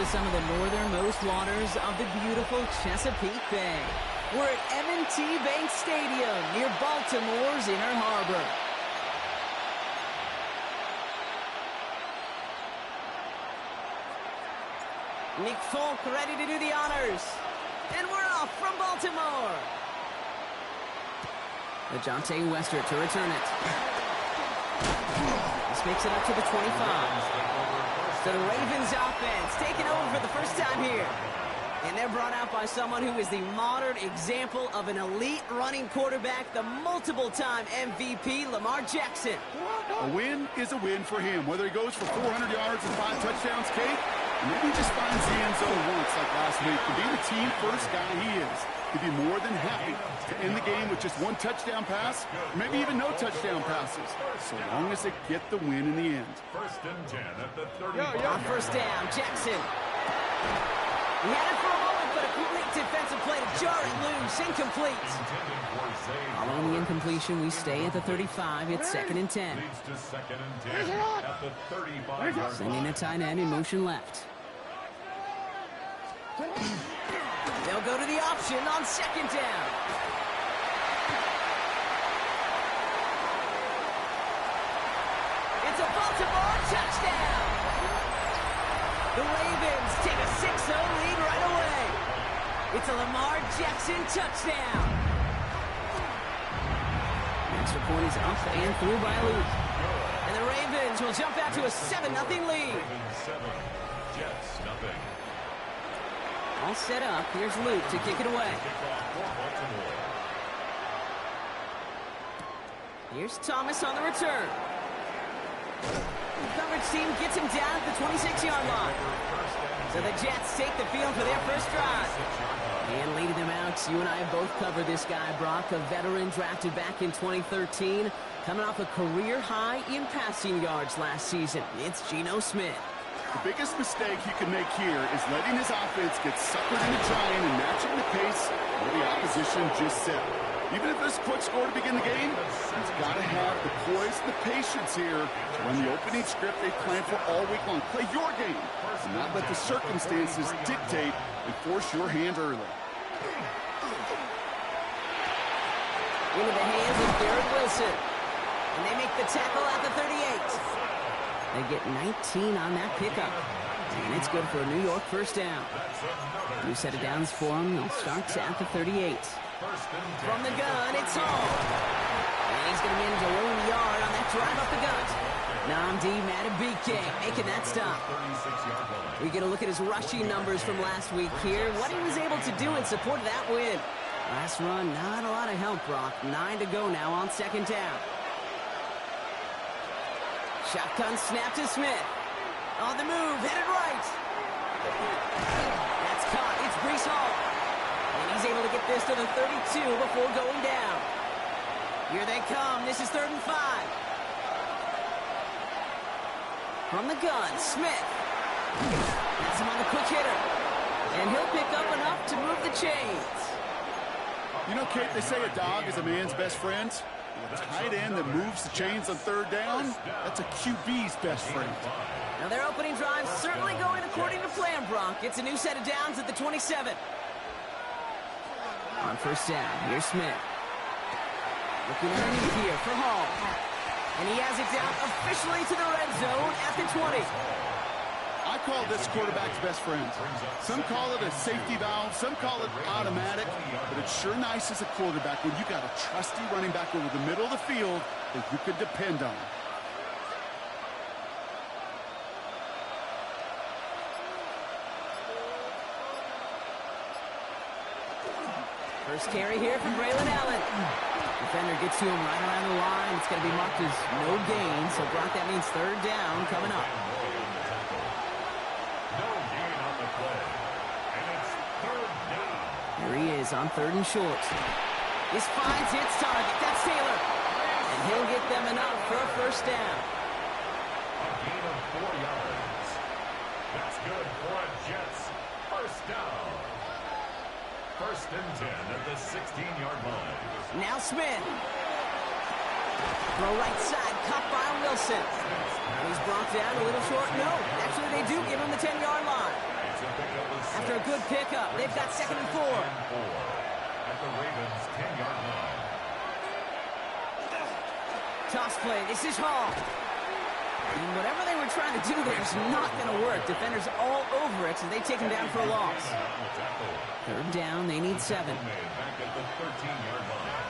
to some of the northernmost waters of the beautiful Chesapeake Bay. We're at M&T Bank Stadium near Baltimore's Inner Harbor. Nick Folk ready to do the honors. And we're off from Baltimore. LeJohntay Wester to return it. This makes it up to the 25. So the Ravens offense taking over for the first time here. And they're brought out by someone who is the modern example of an elite running quarterback, the multiple-time MVP, Lamar Jackson. A win is a win for him, whether he goes for 400 yards and 5 touchdowns, Kate, or maybe he just finds the end zone once like last week. To be the team-first guy he is, he'd be more than happy to end the game with just 1 touchdown pass, or maybe even no touchdown passes, so long as they get the win in the end. First and 10 at the 35. On first down, Jackson. He had it for a moment, but a complete defensive play to jar it loose, incomplete. Following the incompletion, we stay at the 35. It's 2nd and 10. Leads to 2nd and 10 at the 35-yard Sending a tight end in motion left. They'll go to the option on 2nd down. It's a Baltimore touchdown. The Ravens take a 6-0 lead right away. It's a Lamar Jackson touchdown. Extra point is up and through by Luke. And the Ravens will jump out to a 7-0 lead. 7, Jets nothing. All set up. Here's Luke to kick it away. Kickoff for Baltimore. Here's Thomas on the return. The coverage team gets him down at the 26-yard line. So the Jets take the field for their first drive. And leading them out, you and I have both covered this guy, Brock, a veteran drafted back in 2013, coming off a career high in passing yards last season. It's Geno Smith. The biggest mistake he can make here is letting his offense get suckered into trying and matching the pace of the opposition just set. Even if there's a quick score to begin the game, he's got to have the poise and the patience here to run the opening script they planned for all week long. Play your game and not let the circumstances dictate and force your hand early. Into the hands of Garrett Wilson. And they make the tackle at the 38. They get 19 on that pickup. And it's good for a New York first down. New set of downs for them. They'll start at the 38. From the gun, it's Hall. And he's going to manage a lone yard on that drive up the gut. Nnamdi Madubuike making that stop. We get a look at his rushing numbers from last week here. What he was able to do in support of that win. Last run, not a lot of help, Brock. 9 to go now on 2nd down. Shotgun snap to Smith. On the move, headed right. That's caught. It's Breece Hall. And he's able to get this to the 32 before going down. Here they come. This is 3rd and 5. From the gun, Smith. That's him on the quick hitter. And he'll pick up enough to move the chains. You know, Kate, they say a dog is a man's best friend. A tight end that moves the chains on 3rd down, that's a QB's best friend. Now their opening drive certainly going according to plan, Brock. It's a new set of downs at the 27. On first down, here's Smith. Looking underneath here for Hall. And he has it down officially to the red zone at the 20. I call this quarterback's best friend. Some call it a safety valve, some call it automatic, but it's sure nice as a quarterback when you got a trusty running back over the middle of the field that you could depend on. First carry here from Braylon Allen. Defender gets to him right around the line. It's going to be marked as no gain, so Brock, that means 3rd down coming up. Here he is on 3rd and short. This finds its target. That's Taylor. And he'll get them enough for a first down. A gain of 4 yards. That's good for a Jets first down. 1st and 10 at the 16-yard line. Now Smith. Throw right side, cut by Wilson. And he's brought down a little short. No, actually they do give him the 10-yard line. good pickup. They've got 2nd and 4. At the Ravens' 10-yard line. Toss play. This is Hall. And whatever they were trying to do there is not going to work. Defenders all over it, so they take him down for a loss. 3rd down. They need 7. Back at the 13-yard line.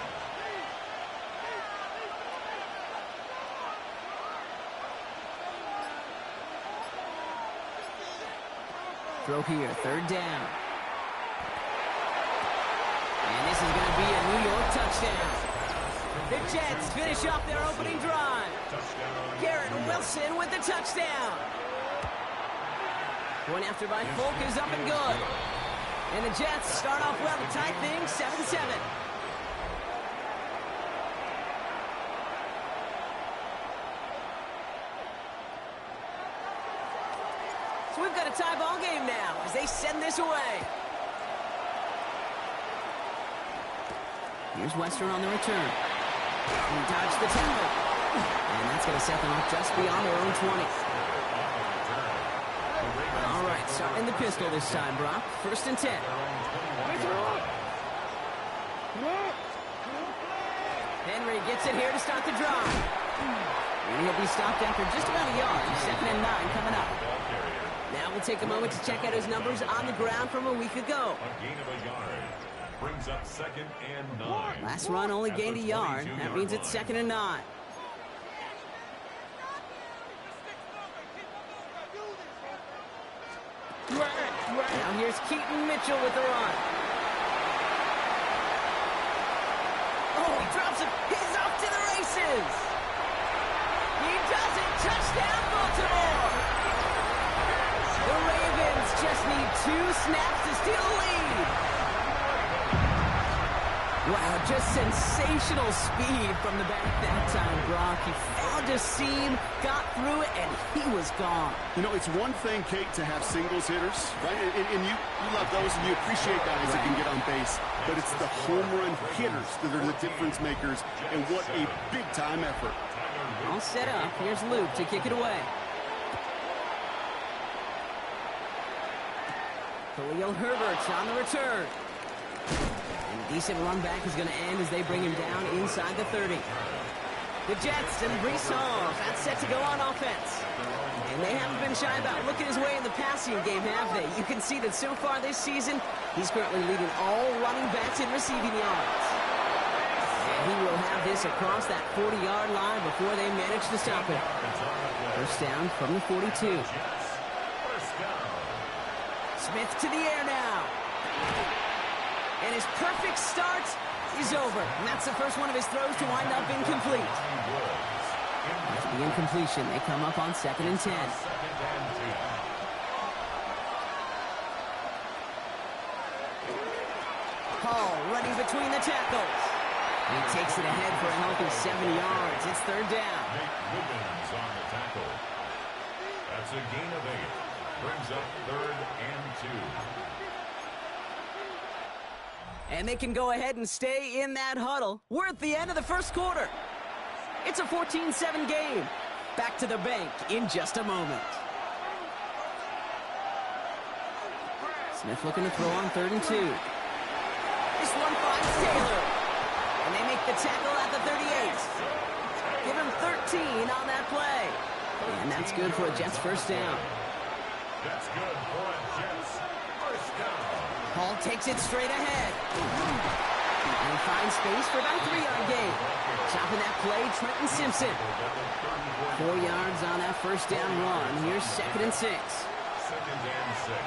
Throw here, 3rd down. And this is going to be a New York touchdown. The Jets finish off their opening drive. Garrett Wilson with the touchdown. Point after by Folk is up and good. And the Jets start off well to tie things 7-7. So we've got a tie ball game now as they send this away. Here's Western on the return. He dodged the tackle. And that's going to set them up just beyond their own 20. All right, starting the pistol this time, Brock. 1st and 10. Henry gets it here to start the drive. And he'll be stopped after just about a yard. 2nd and 9 coming up. Now we'll take a moment to check out his numbers on the ground from a week ago. A gain of a yard. Brings up 2nd and 9. Last run only gained a yard. That means it's 2nd and 9. Now here's Keaton Mitchell with the run. Oh, he drops it. He's off to the races. He does it. Touchdown, Baltimore. The Ravens just need 2 snaps to steal the lead. Wow, just sensational speed from the back that time, Brock. He found a seam, got through it, and he was gone. You know, it's one thing, Kate, to have singles hitters, right? And you love those, and you appreciate guys that can get on base. But it's the home run hitters that are the difference makers, and what a big-time effort. All set up. Here's Luke to kick it away. Khalil Herbert on the return. And a decent run back is going to end as they bring him down inside the 30. The Jets and Breece Hall that's set to go on offense. And they haven't been shy about looking his way in the passing game, have they? You can see that so far this season, he's currently leading all running backs in receiving yards. And he will have this across that 40-yard line before they manage to stop it. 1st down from the 42. Smith to the air now. And his perfect start is over. And that's the first one of his throws to wind up incomplete. After the incompletion, they come up on 2nd and 10. Hall running between the tackles. And he takes it ahead for a healthy 7 yards. It's 3rd down. On the tackle. That's a gain of 8. Brings up 3rd and 2. And they can go ahead and stay in that huddle. We're at the end of the 1st quarter. It's a 14-7 game. Back to the bank in just a moment. Smith looking to throw on 3rd and 2. This one finds Taylor. And they make the tackle at the 38. Give him 13 on that play. And that's good for a Jets 1st down. That's good for a Jets 1st down. Hall takes it straight ahead. And finds space for about a 3-yard gain. Chopping that play, Trenton Simpson. 4 yards on that 1st down run. Here's 2nd and 6. 2nd and 6.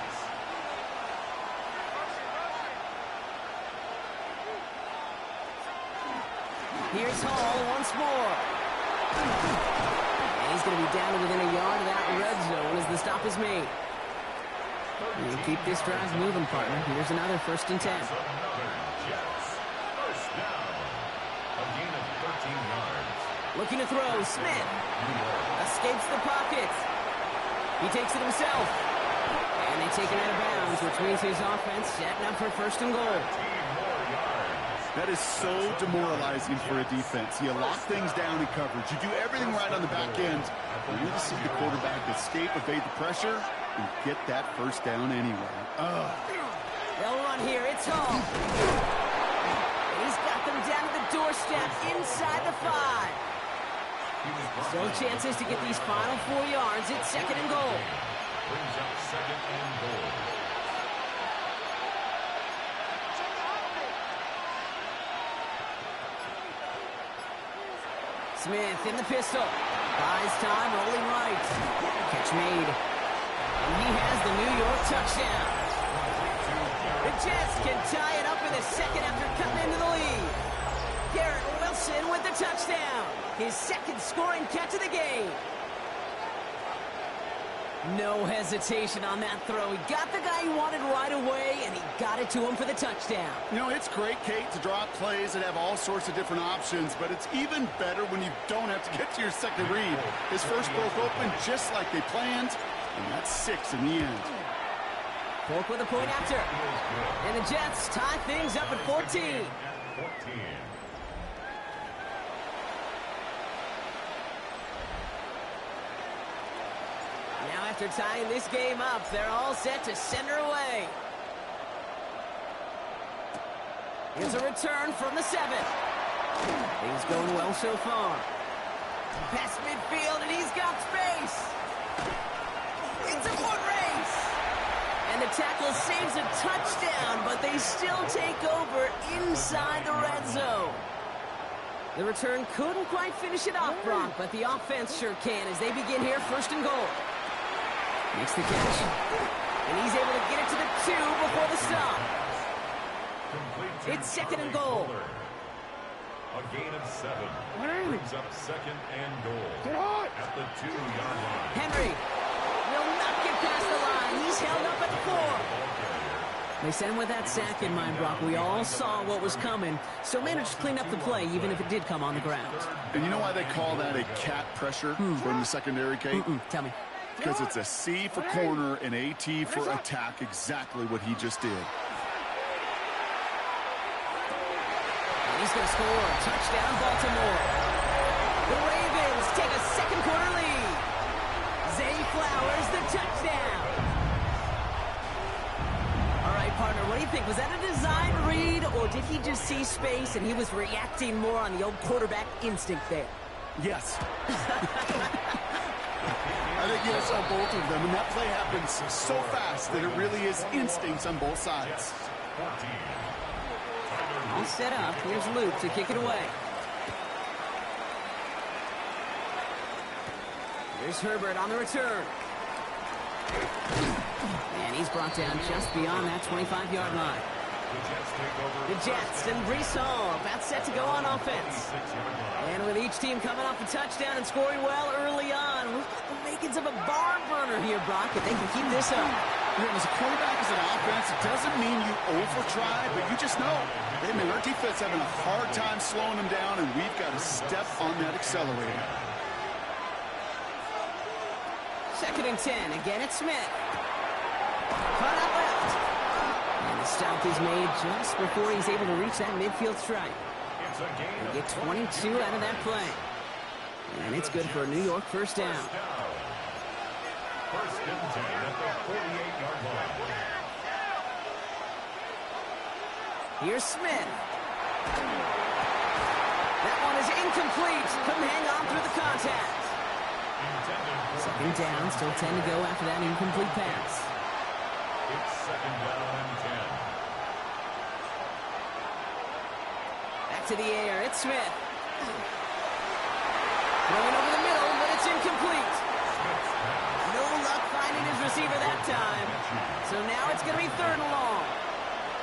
Here's Hall once more. And he's going to be down to within a yard of that red zone as the stop is made. And keep this drive moving, partner. Here's another 1st and 10. Another Jets 1st down. A gain of 13 yards. Looking to throw. Smith escapes the pocket. He takes it himself. And they take it out of bounds, which means his offense setting up for 1st and goal. That is so demoralizing for a defense. You lock things down in coverage. You do everything right on the back end. But you see the quarterback escape, evade the pressure, and get that 1st down anyway. Ugh. tall. And he's got them down to the doorstep inside the 5. Still chances to get these final 4 yards. It's 2nd and goal. Brings up 2nd and goal. Smith in the pistol. Buys time, rolling right. Catch made. And he has the New York touchdown. The Jets can tie it up in the 2nd after cutting into the lead. Garrett Wilson with the touchdown. His 2nd scoring catch of the game. No hesitation on that throw. He got the guy he wanted right away, and he got it to him for the touchdown. You know, it's great, Kate, to draw plays that have all sorts of different options, but it's even better when you don't have to get to your 2nd read. His first broke open just like they planned, and that's 6 in the end. Polk with a point after. And the Jets tie things up at 14. Now after tying this game up, they're all set to send her away. Here's a return from the 7. Things going well so far. Past midfield, and he's got space. It's a foot race. And the tackle saves a touchdown, but they still take over inside the red zone. The return couldn't quite finish it off, Brock, but the offense sure can as they begin here 1st and goal. Makes the catch. And he's able to get it to the 2 before the stop. It's 2nd and goal. A gain of 7. Brings up 2nd and goal. At the 2-yard line. Henry will not get past the line. He's held up at the 4. They sent him with that sack in mind, Brock. We all saw what was coming, so managed to clean up the play, even if it did come on the ground. And you know why they call that a cat pressure from the secondary, Kate? Tell me. Because it's a C for corner and a T for attack, exactly what he just did. And he's going to score a touchdown, Baltimore. The Ravens take a 2nd quarter lead. Zay Flowers, the touchdown. All right, partner, what do you think? Was that a design read, or did he just see space and he was reacting more on the old quarterback instinct there? Yes. I think yes on both of them, and that play happens so fast that it really is instincts on both sides. All set up. Here's Luke to kick it away. Here's Herbert on the return. And he's brought down just beyond that 25-yard line. The Jets and Brees Hall about set to go on offense. And with each team coming off a touchdown and scoring well early on, we've got the makings of a barn burner here, Brock, if they can keep this up. You know, as a quarterback, as an offense, it doesn't mean you over-try, but you just know. Hey, man, our defense having a hard time slowing them down, and we've got to step on that accelerator. 2nd and 10. Again, it's Smith. Caught out left. And the stop is made just before he's able to reach that midfield strike. They get 22 out of that play. And it's good for a New York 1st down. 1st and 10 at the 48-yard line. Here's Smith. That one is incomplete. Couldn't hang on through the contact. 2nd down, still 10 to go after that incomplete pass. It's 2nd down and 10. Back to the air, it's Smith. Throwing over the middle, but it's incomplete. No luck finding his receiver that time. So now it's going to be 3rd and long.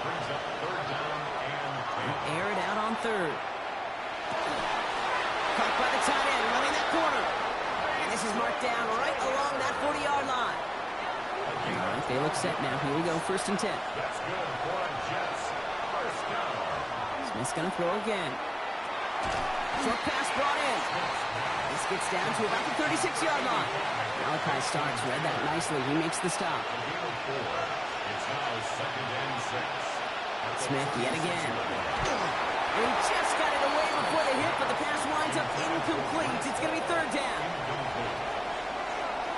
Brings up 3rd down and 10. Air it out on 3rd. Caught by the tight end, running that corner. And this is marked down right along that 40-yard line. All right, they look set now. Here we go, 1st and 10. That's good for the Jets. 1st down. Smith's going to throw again. Short pass brought in. This gets down to about the 36-yard line. Malachi Starks read that nicely. He makes the stop. It's now 2nd and 6. Smith yet again. And he just got it away before the hit, but the pass winds up incomplete. It's going to be 3rd down.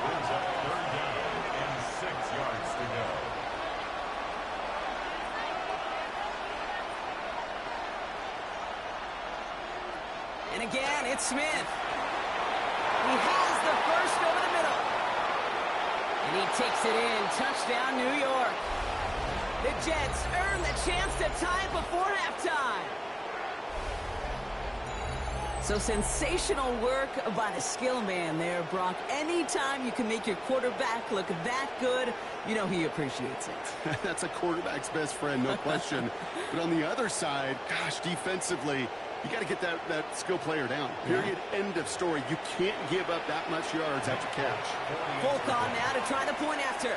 Brings up 3rd down and 6 yards to go. And again, it's Smith. He has the first over the middle. And he takes it in. Touchdown, New York. The Jets earn the chance to tie before halftime. So sensational work by the skill man there, Brock. Anytime you can make your quarterback look that good, you know he appreciates it. That's a quarterback's best friend, no question. But on the other side, gosh, defensively, you got to get that skill player down. Period. End of story. You can't give up that much yards after catch. Folk on now to try the point after.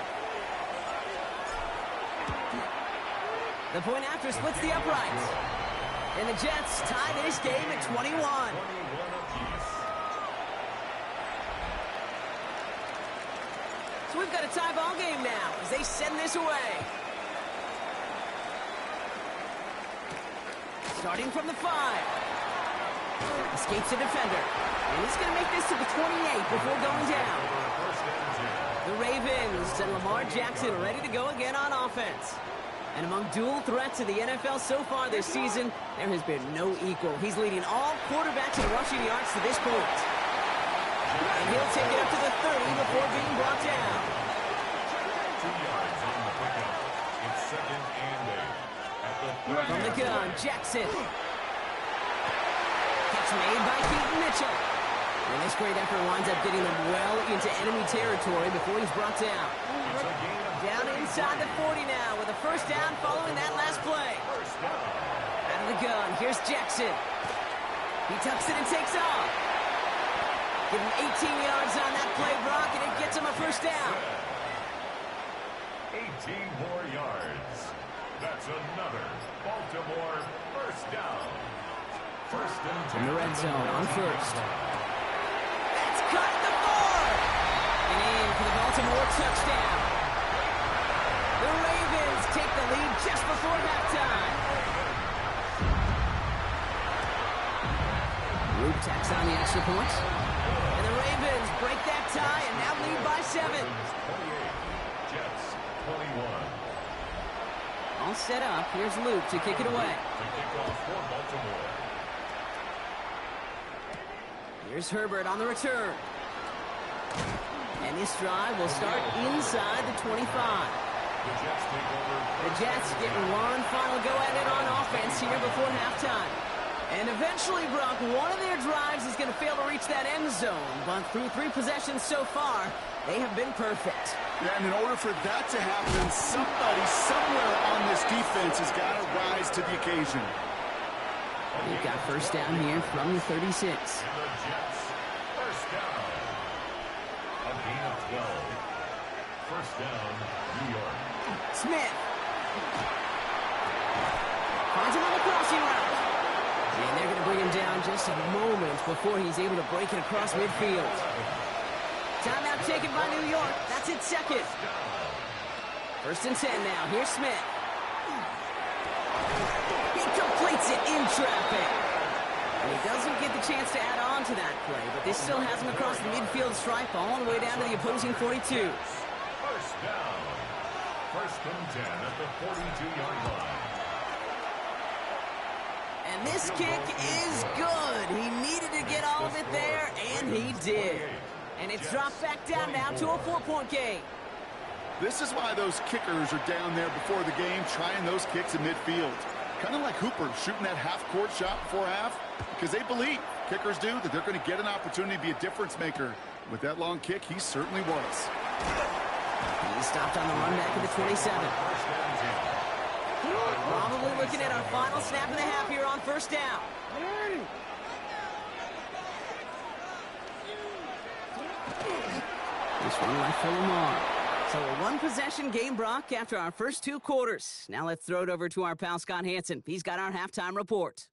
The point after splits the uprights. And the Jets tie this game at 21. So we've got a tie ball game now as they send this away. Starting from the 5. Escapes the defender. And he's going to make this to the 28 before going down. The Ravens and Lamar Jackson ready to go again on offense. And among dual threats in the NFL so far this season, there has been no equal. He's leading all quarterbacks in rushing yards to this point. And he'll take it up to the 30 before being brought down. 2 yards on the pickup. It's 2nd and 8. At the 30. From the gun, Jackson. Catch made by Keaton Mitchell. And this great effort winds up getting them well into enemy territory before he's brought down. Down inside the 40 now with a first down following that last play. Out of the gun, here's Jackson. He tucks it and takes off. Give him 18 yards on that play, Brock, and it gets him a first down. 18 more yards. That's another Baltimore first down. First and 10. In the red zone on first. That's cut at the 4. And in for the Baltimore touchdown. The Ravens take the lead just before halftime. Roop tacks on the extra point. And the Ravens break that tie and now lead by 7. 28. Jets 21. All set up. Here's Luke to kick it away. To kick off for Baltimore. Here's Herbert on the return. And this drive will start inside the 25. The Jets getting one final go at it on offense here before halftime. And eventually, Brock, one of their drives is going to fail to reach that end zone. But through 3 possessions so far, they have been perfect. Yeah, and in order for that to happen, somebody somewhere on this defense has got to rise to the occasion. They've got first down here from the 36. And the Jets first down. A gain of 12. First down, New York. Smith. Finds him on the crossing route. And they're going to bring him down just a moment before he's able to break it across midfield. Timeout taken by New York. That's its 2nd. First and 10 now. Here's Smith. He completes it in traffic. And he doesn't get the chance to add on to that play, but this still has him across the midfield stripe all the way down to the opposing 42. First down. First and 10 at the 42-yard line. And this kick is good. He needed to get all of it there, and he did. And it's dropped back down now to a 4-point game. This is why those kickers are down there before the game trying those kicks in midfield. Kind of like Hooper shooting that half-court shot before half, because they believe, kickers do, that they're going to get an opportunity to be a difference maker. With that long kick, he certainly was. He stopped on the run back at the 27. Probably looking at our final snap and a half here on first down. This one left for Lamar. So a one-possession game, Brock, after our first 2 quarters. Now let's throw it over to our pal Scott Hansen. He's got our halftime report.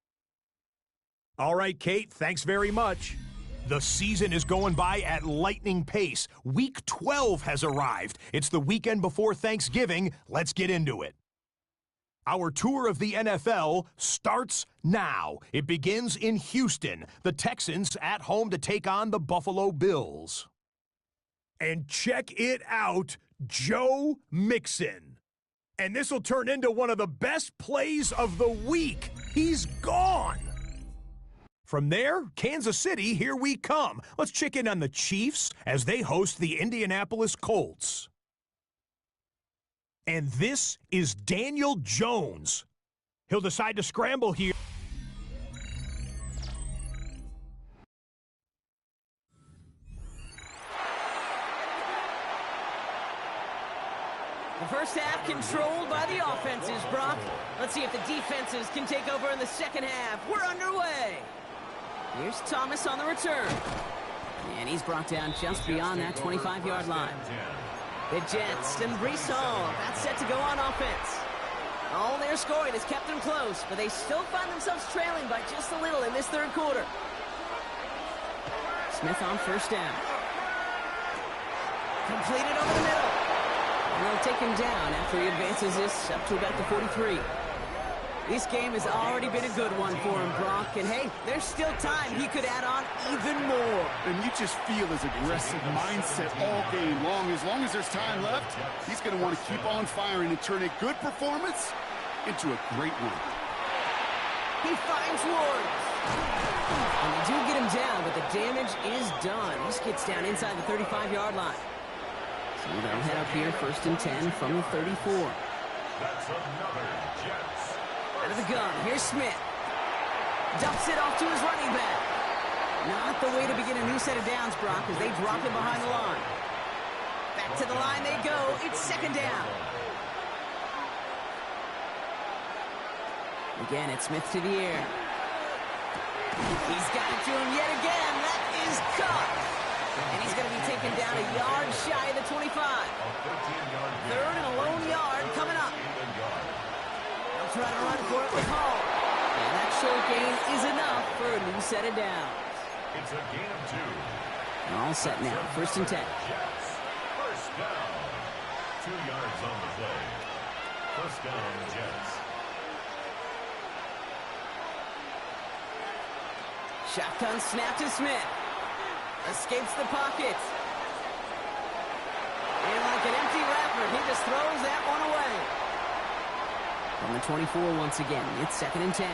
All right, Kate, thanks very much. The season is going by at lightning pace. Week 12 has arrived. It's the weekend before Thanksgiving. Let's get into it. Our tour of the NFL starts now. It begins in Houston. The Texans at home to take on the Buffalo Bills. And check it out, Joe Mixon. And this will turn into one of the best plays of the week. He's gone. From there, Kansas City, here we come. Let's check in on the Chiefs as they host the Indianapolis Colts. And this is Daniel Jones. He'll decide to scramble here. The first half controlled by the offenses, Brock. Let's see if the defenses can take over in the second half. We're underway. Here's Thomas on the return. And he's brought down just beyond that 25-yard line. The Jets and Breece Hall, that's set to go on offense. All their scoring has kept them close, but they still find themselves trailing by just a little in this third quarter. Smith on first down. Completed over the middle. And they'll take him down after he advances this up to about the 43. This game has already been a good one for him, Brock. And hey, there's still time he could add on even more. And you just feel his aggressive mindset all game long. As long as there's time left, he's going to want to keep on firing and turn a good performance into a great one. He finds Ward. And they do get him down, but the damage is done. This gets down inside the 35-yard line. So they'll head up here, 1st and 10 from the 34. That's another Jets. Out of the gun, here's Smith. Dumps it off to his running back. Not the way to begin a new set of downs, Brock, as they drop him behind the line. Back to the line they go. It's 2nd down. Again, it's Smith to the air. He's got it to him yet again. That is caught. And he's going to be taken down a yard shy of the 25. 3rd and a lone yard coming up. They'll try to run for it with Hall. And that short gain is enough for a new set of downs. It's a gain of 2. They're all set now. 1st and 10. Jets. First down. 2 yards on the play. First down on the Jets. Shotgun snap to Smith. Escapes the pocket. And like an empty wrapper, he just throws that one away. From the 24 once again, it's 2nd and 10.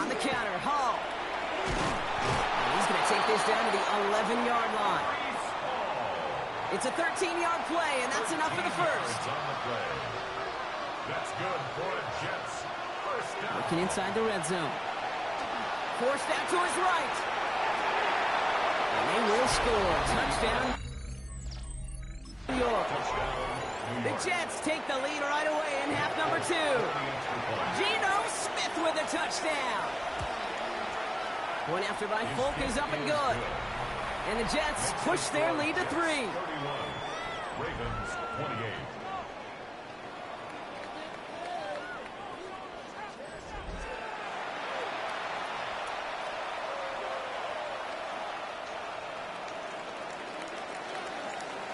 On the counter, Hall. And he's going to take this down to the 11-yard line. It's a 13-yard play, and that's enough for the first. That's good for the Jets. First down. Working inside the red zone. Forced out to his right. And they will score. Touchdown, New York. The Jets take the lead right away in half number 2. Geno Smith with a touchdown. One after by Folk is up and good. And the Jets push their lead to 3. 31. Ravens 28.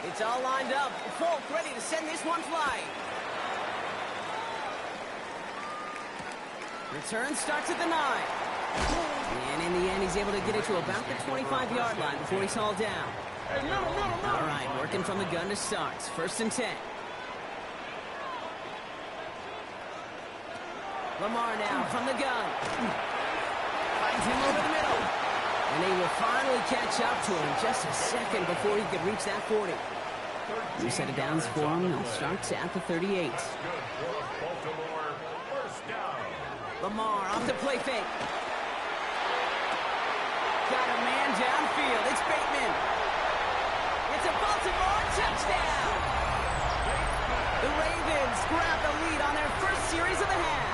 It's all lined up. Folk ready to send this one flying. Return starts at the 9. And in the end, he's able to get it to about the 25-yard line before he's hauled down. All right, working from the gun to start. 1st and 10. Lamar now from the gun. Finds him over the middle. And they will finally catch up to him just a second before he could reach that 40. New set of downs for him. They'll start at the 38. Lamar off the play fake. Got a man downfield. It's Bateman. It's a Baltimore touchdown. The Ravens grab the lead on their first series of the half.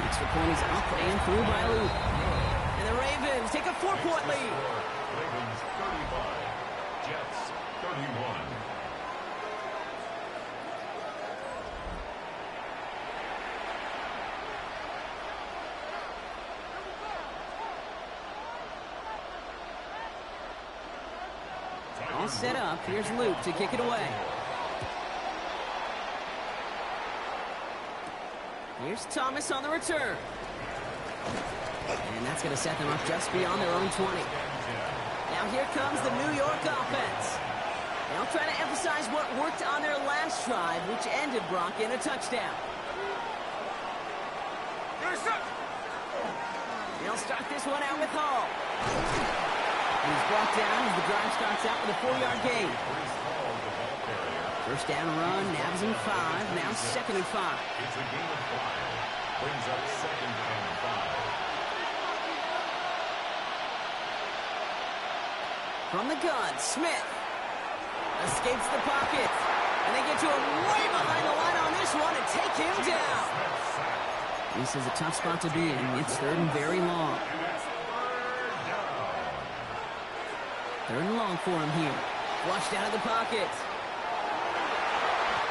Extra point is up and through by Luke. And the Ravens take a 4-point lead. Ravens 35. Jets 31. All set up. Here's Luke to kick it away. Here's Thomas on the return. And that's going to set them up just beyond their own 20. Now here comes the New York offense. They'll try to emphasize what worked on their last drive, which ended Brock in a touchdown. They'll start this one out with Hall. And he's brought down as the drive starts out with a 4-yard gain. First down run, nabs him 5, now 2nd and 5. It's a gain of 5. Brings up 2nd and 5. From the gun, Smith escapes the pocket. And they get to him way behind the line on this one and take him down. This is a tough spot to be in. It's 3rd and very long. 3rd and long for him here. Flushed out of the pocket.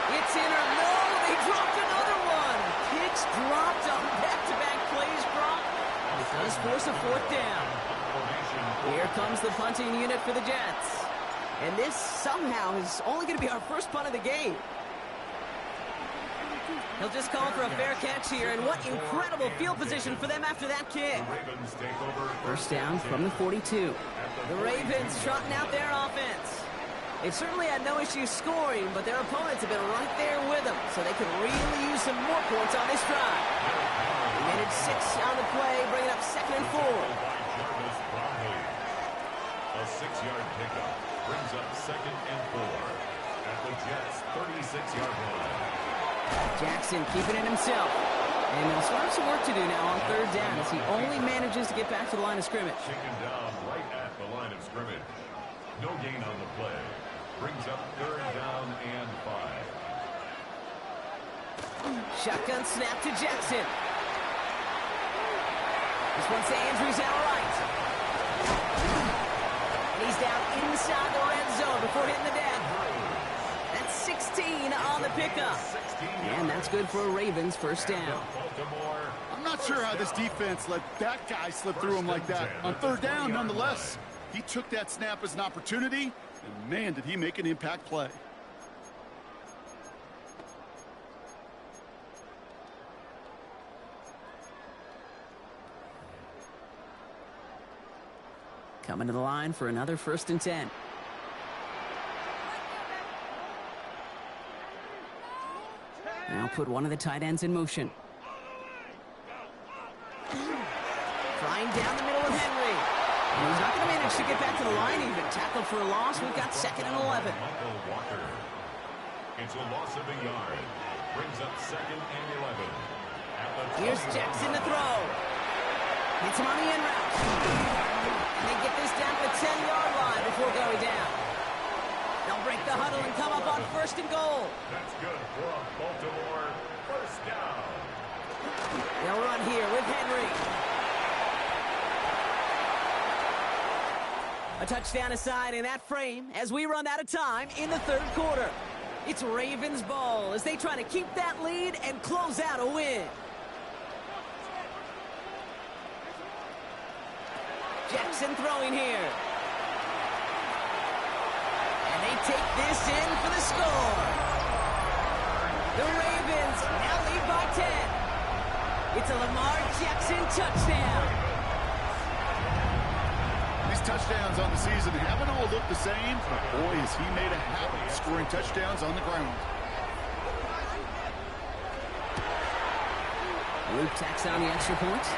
It's in or no, they dropped another one. Kicks dropped on back-to-back plays, Brock. It does force a 4th down. Here comes the punting unit for the Jets. And this somehow is only going to be our first punt of the game. He'll just call for a fair catch here, and what incredible field position for them after that kick. First down from the 42. The Ravens trotting out their offense. They've certainly had no issue scoring, but their opponents have been right there with them, so they could really use some more points on this drive. They managed 6 on the play, bringing up 2nd and 4. A 6-yard pickup brings up 2nd and 4 at the Jets' 36-yard line. Jackson keeping it himself. And he'll start some work to do now on 3rd down as he only manages to get back to the line of scrimmage. Taken down right at the line of scrimmage. No gain on the play. Brings up 3rd down and 5. Shotgun snap to Jackson. This one's to Andrews out right. And he's down inside the red zone before hitting the deck. That's 16 on the pickup. And that's good for a Ravens first down. I'm not sure how this defense let that guy slip through him like that. On 3rd down, nonetheless, he took that snap as an opportunity, and man, did he make an impact play. Coming to the line for another 1st and 10. Now put one of the tight ends in motion. Flying down the middle of Henry. And he's not going to manage to get back to the line even. Tackled for a loss. We've got 2nd and 11. It's a loss of a yard. Brings up 2nd and 11. Here's Jackson to throw. Hits him on the end route. And they get this down to the 10-yard line before going down. They'll break the huddle and come up on 1st and goal. That's good for a Baltimore 1st down. They'll run here with Henry. A touchdown aside in that frame as we run out of time in the 3rd quarter. It's Ravens ball as they try to keep that lead and close out a win. Jackson throwing here. And they take this in for the score. The Ravens now lead by 10. It's a Lamar Jackson touchdown. These touchdowns on the season haven't all looked the same, but boy, has he made a habit of scoring touchdowns on the ground. Luke tacks on the extra point.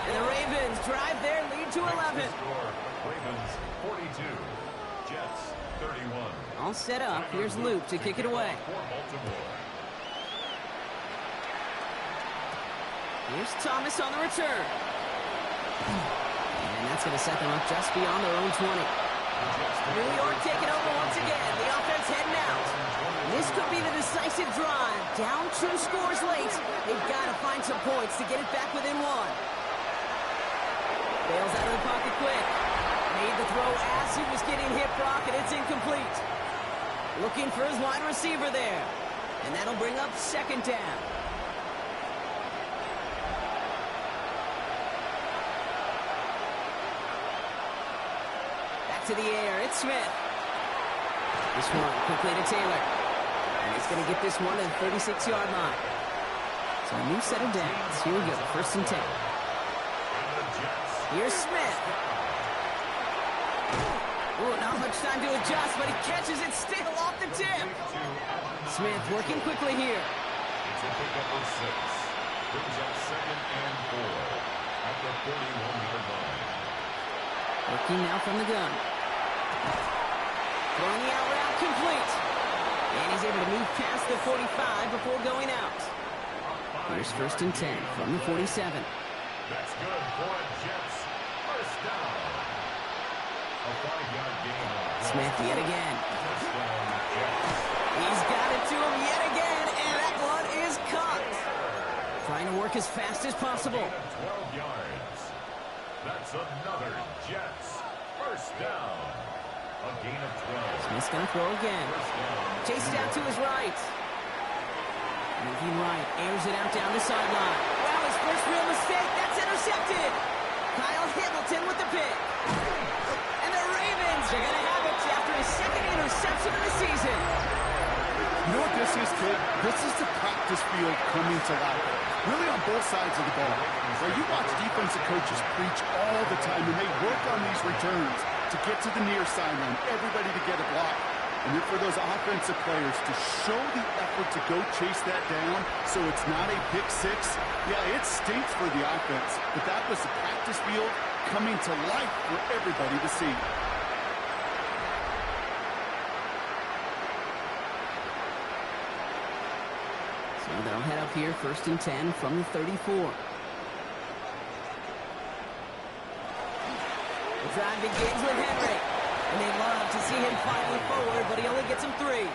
And the Ravens drive their lead to 11. Ravens 42, Jets 31. All set up. Here's Luke to kick it away. Here's Thomas on the return. And that's going to set them up just beyond their own 20. New York taking over once again. The offense heading out. This could be the decisive drive. Down 2 scores late. They've got to find some points to get it back within 1. Bails out of the pocket quick. Made the throw as he was getting hit, Brock, and it's incomplete. Looking for his wide receiver there. And that'll bring up 2nd down. Back to the air. It's Smith. This one quickly to Taylor. And he's going to get this one to the 36-yard line. So a new set of downs. Here we go. 1st and 10. Here's Smith. Ooh, not much time to adjust, but he catches it still off the tip. Smith working quickly here. It's a pickup of 6. Brings up 2nd and 4 at the 41-yard line. Working now from the gun. Throwing the out route complete. And he's able to move past the 45 before going out. Here's 1st and 10 from the 47. That's good for a Jets first down. A 5-yard gain. Smith yet again. He's got it to him yet again, and that one is caught. Trying to work as fast as possible. 12 yards. That's another Jets first down. A gain of 12. Smith's going to throw again. Chased out to his right. Moving right, airs it out down the sideline. Wow, his first real mistake. That's intercepted. Kyle Hamilton with the pick. And the Ravens are going to have it after his 2nd interception of the season. You know what this is, kid? This is the practice field coming to life. Really on both sides of the ball. Where you watch defensive coaches preach all the time, and they work on these returns to get to the near sideline, everybody to get a block. And then for those offensive players to show the effort to go chase that down so it's not a pick 6, yeah, it stinks for the offense. But that was the practice field coming to life for everybody to see. So they'll head up here, 1st and 10 from the 34. The drive begins with Henry. And they love to see him finally forward, but he only gets him 3.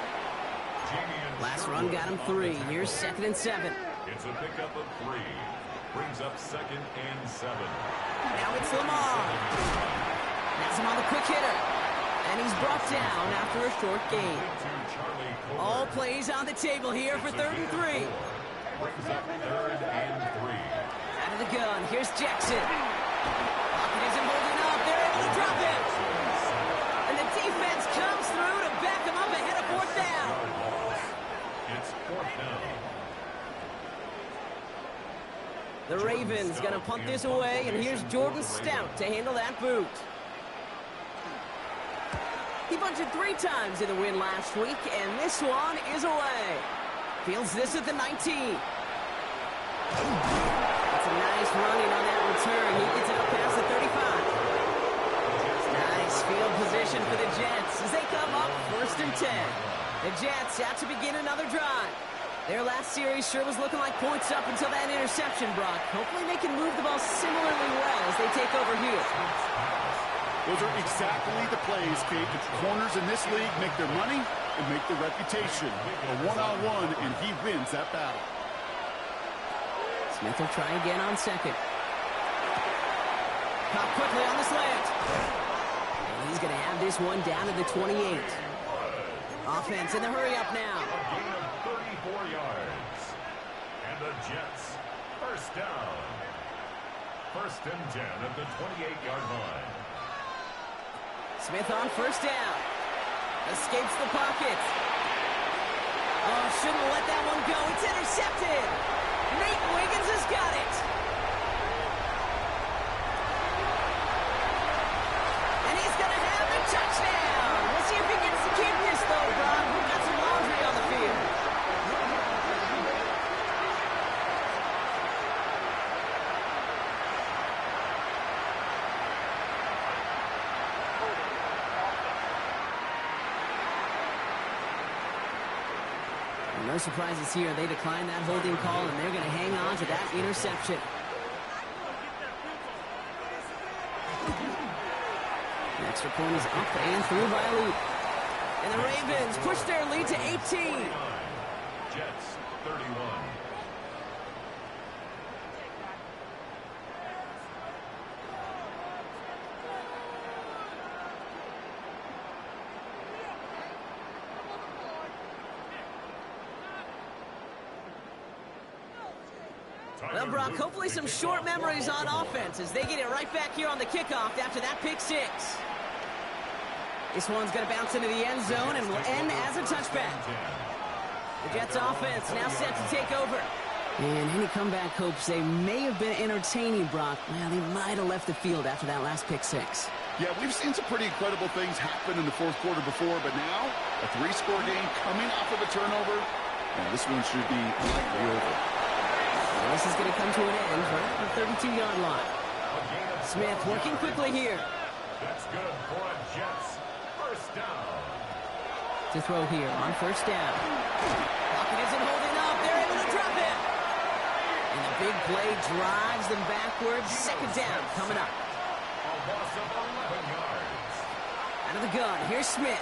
Last run got him 3. Here's 2nd and 7. It's a pickup of 3. Brings up 2nd and 7. Now it's Lamar. Has him on the quick hitter. And he's brought down after a short gain. All plays on the table here for 3rd and 3. Brings up 3rd and 3. Out of the gun, here's Jackson. Pocket isn't holding up. They're able to drop it. And the defense comes through to back him up ahead of 4th down. It's 4th down. The Ravens going to punt this away, and here's Jordan Stout to handle that boot. He bunted 3 times in the win last week, and this one is away. Fields this at the 19. That's a nice running on that return. He gets it up past the 35. Nice field position for the Jets as they come up 1st and 10. The Jets out to begin another drive. Their last series sure was looking like points up until that interception, Brock. Hopefully they can move the ball similarly well as they take over here. Those are exactly the plays, Kate. Corners in this league make their money and make their reputation. A one-on-one, and he wins that battle. Smith will try again on 2nd. Caught quickly on the slant. And he's going to have this one down to the 28. Offense in the hurry-up now. A gain of 34 yards. And the Jets, first down. 1st and 10 at the 28-yard line. Smith on 1st down. Escapes the pocket. Oh, shouldn't let that one go. It's intercepted. Nate Wiggins has got it. And he's going to have the touchdown. We'll see if he gets to keep this, though, Brock. We've got some laundry on the field. No surprises here. They decline that holding call, and they're going to hang on to that interception. The extra point is up and through by a loop. And the Ravens push their lead to 18. Jets, 31. Well, Brock, hopefully some short memories on offense as they get it right back here on the kickoff after that pick 6. This one's going to bounce into the end zone and will end as a touchback. The Jets offense now set to take over. And any comeback hopes they may have been entertaining, Brock. Well, they might have left the field after that last pick 6. Yeah, we've seen some pretty incredible things happen in the fourth quarter before, but now a 3-score game coming off of a turnover, and this one should be likely over. Well, this is going to come to an end right at the 32-yard line. Smith working quickly here. That's good for a Jets first down. To throw here on first down. Pocket isn't holding up. They're able to drop it. And the big play drives them backwards. Second down coming up. A loss of 11 yards. Out of the gun, here's Smith.